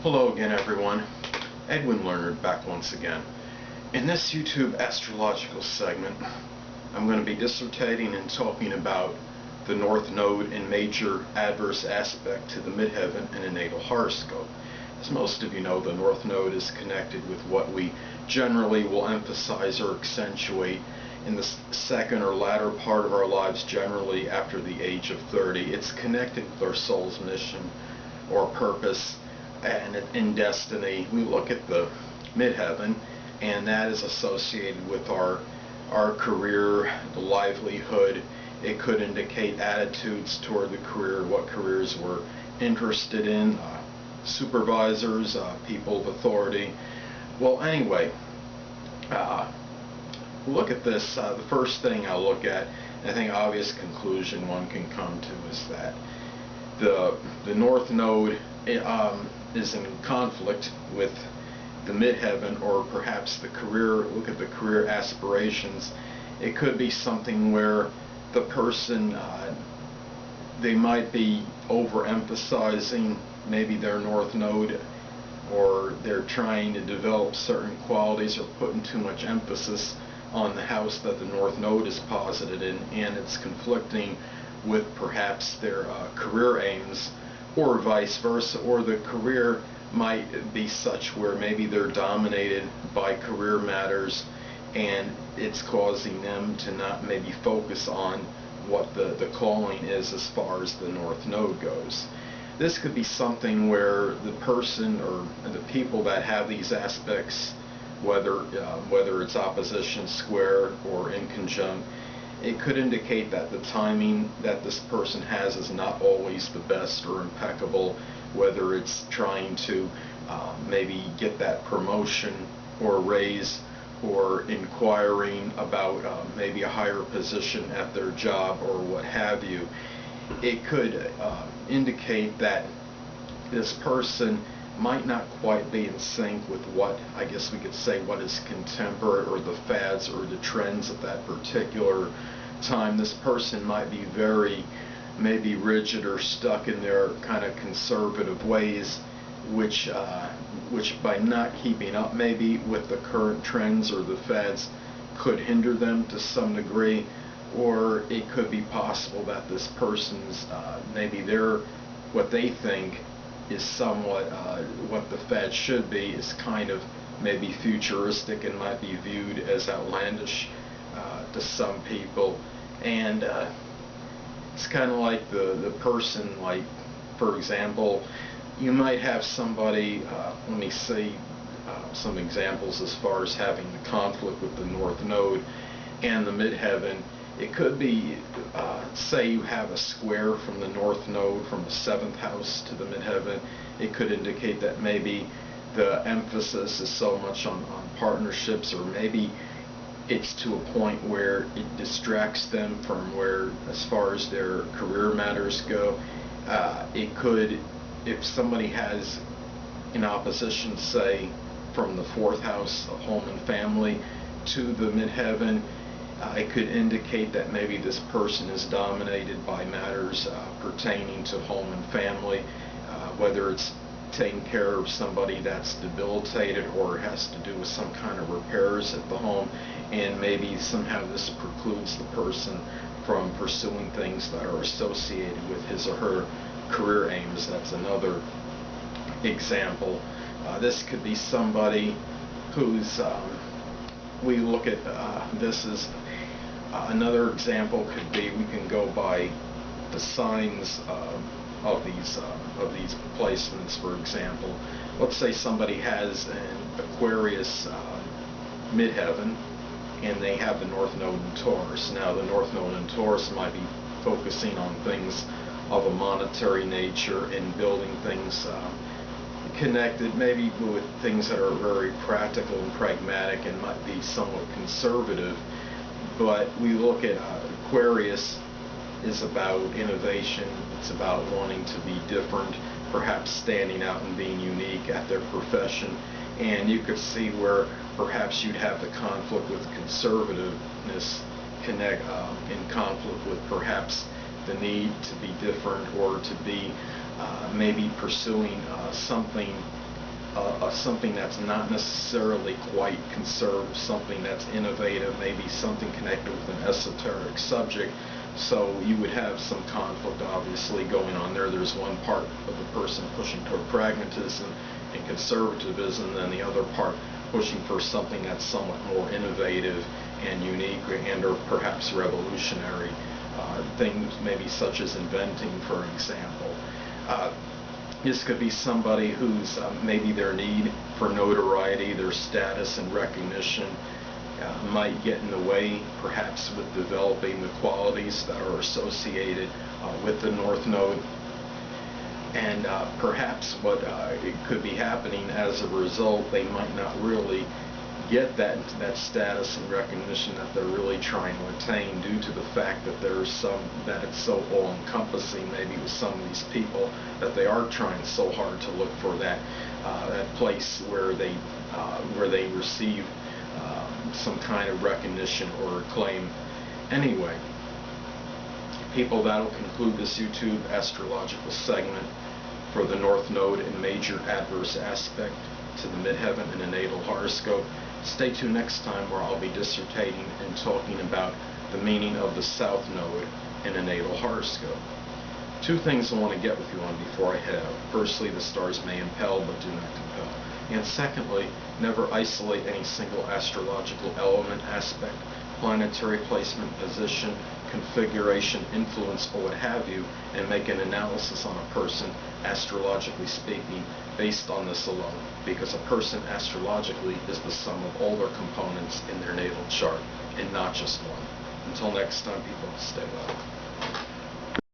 Hello again, everyone. Edwin Learnard back once again. In this YouTube astrological segment, I'm going to be dissertating and talking about the North Node and major adverse aspect to the Midheaven in a natal horoscope. As most of you know, the North Node is connected with what we generally will emphasize or accentuate in the second or latter part of our lives, generally after the age of 30. It's connected with our soul's mission or purpose and in destiny. We look at the Midheaven, and that is associated with our career, the livelihood. It could indicate attitudes toward the career, what careers we're interested in, supervisors, people of authority. Well, anyway, look at this. The first thing I look at, and I think obvious conclusion one can come to, is that the North Node is in conflict with the Midheaven, or perhaps the career. Look at the career aspirations. It could be something where the person, they might be overemphasizing maybe their North Node, or they're trying to develop certain qualities or putting too much emphasis on the house that the North Node is posited in, and it's conflicting with perhaps their career aims, or vice versa, or the career might be such where maybe they're dominated by career matters and it's causing them to not maybe focus on what the calling is as far as the North Node goes. This could be something where the person or the people that have these aspects, whether it's opposition, square, or inconjunct, it could indicate that the timing that this person has is not always the best or impeccable, whether it's trying to maybe get that promotion or raise, or inquiring about maybe a higher position at their job or what have you. It could indicate that this person might not quite be in sync with what, I guess we could say, what is contemporary, or the fads or the trends at that particular time. This person might be very maybe rigid or stuck in their kind of conservative ways, which by not keeping up maybe with the current trends or the fads could hinder them to some degree. Or it could be possible that this person's maybe what they think is somewhat what the fad should be is kind of maybe futuristic and might be viewed as outlandish to some people. And it's kind of like the person, like, for example, you might have somebody, let me see some examples as far as having the conflict with the North Node and the Midheaven. It could be, say you have a square from the North Node from the 7th house to the Midheaven. It could indicate that maybe the emphasis is so much on partnerships, or maybe it's to a point where it distracts them from where, as far as their career matters go. It could, if somebody has in opposition, say, from the 4th house of home and family to the Midheaven, it could indicate that maybe this person is dominated by matters pertaining to home and family, whether it's taking care of somebody that's debilitated or has to do with some kind of repairs at the home, and maybe somehow this precludes the person from pursuing things that are associated with his or her career aims. That's another example. This could be somebody who's, we look at this as another example could be, we can go by the signs of these placements. For example, let's say somebody has an Aquarius Midheaven, and they have the North Node in Taurus. Now, the North Node in Taurus might be focusing on things of a monetary nature and building things connected maybe with things that are very practical and pragmatic and might be somewhat conservative. But we look at Aquarius is about innovation. It's about wanting to be different, perhaps standing out and being unique at their profession. And you could see where perhaps you'd have the conflict with conservativeness in conflict with perhaps the need to be different, or to be maybe pursuing something something that's not necessarily quite conserved, something that's innovative, maybe something connected with an esoteric subject. So you would have some conflict obviously going on there. There's one part of the person pushing toward pragmatism and conservatism, and the other part pushing for something that's somewhat more innovative and unique and or perhaps revolutionary. Things maybe such as inventing, for example. This could be somebody who's maybe their need for notoriety, their status and recognition might get in the way, perhaps with developing the qualities that are associated with the North Node. And perhaps what it could be happening as a result, they might not really get that status and recognition that they're really trying to attain, due to the fact that that it's so all-encompassing, maybe with some of these people, that they are trying so hard to look for that place where they receive some kind of recognition or acclaim. Anyway, people, that'll conclude this YouTube astrological segment for the North Node and major adverse aspect to the Midheaven and the natal horoscope. Stay tuned next time, where I'll be dissertating and talking about the meaning of the South Node in a natal horoscope. Two things I want to get with you on before I head out. Firstly, the stars may impel but do not compel. And secondly, never isolate any single astrological element, aspect, planetary placement, position, configuration, influence, or what have you, and make an analysis on a person, astrologically speaking, based on this alone. Because a person astrologically is the sum of all their components in their natal chart, and not just one. Until next time, people, stay well.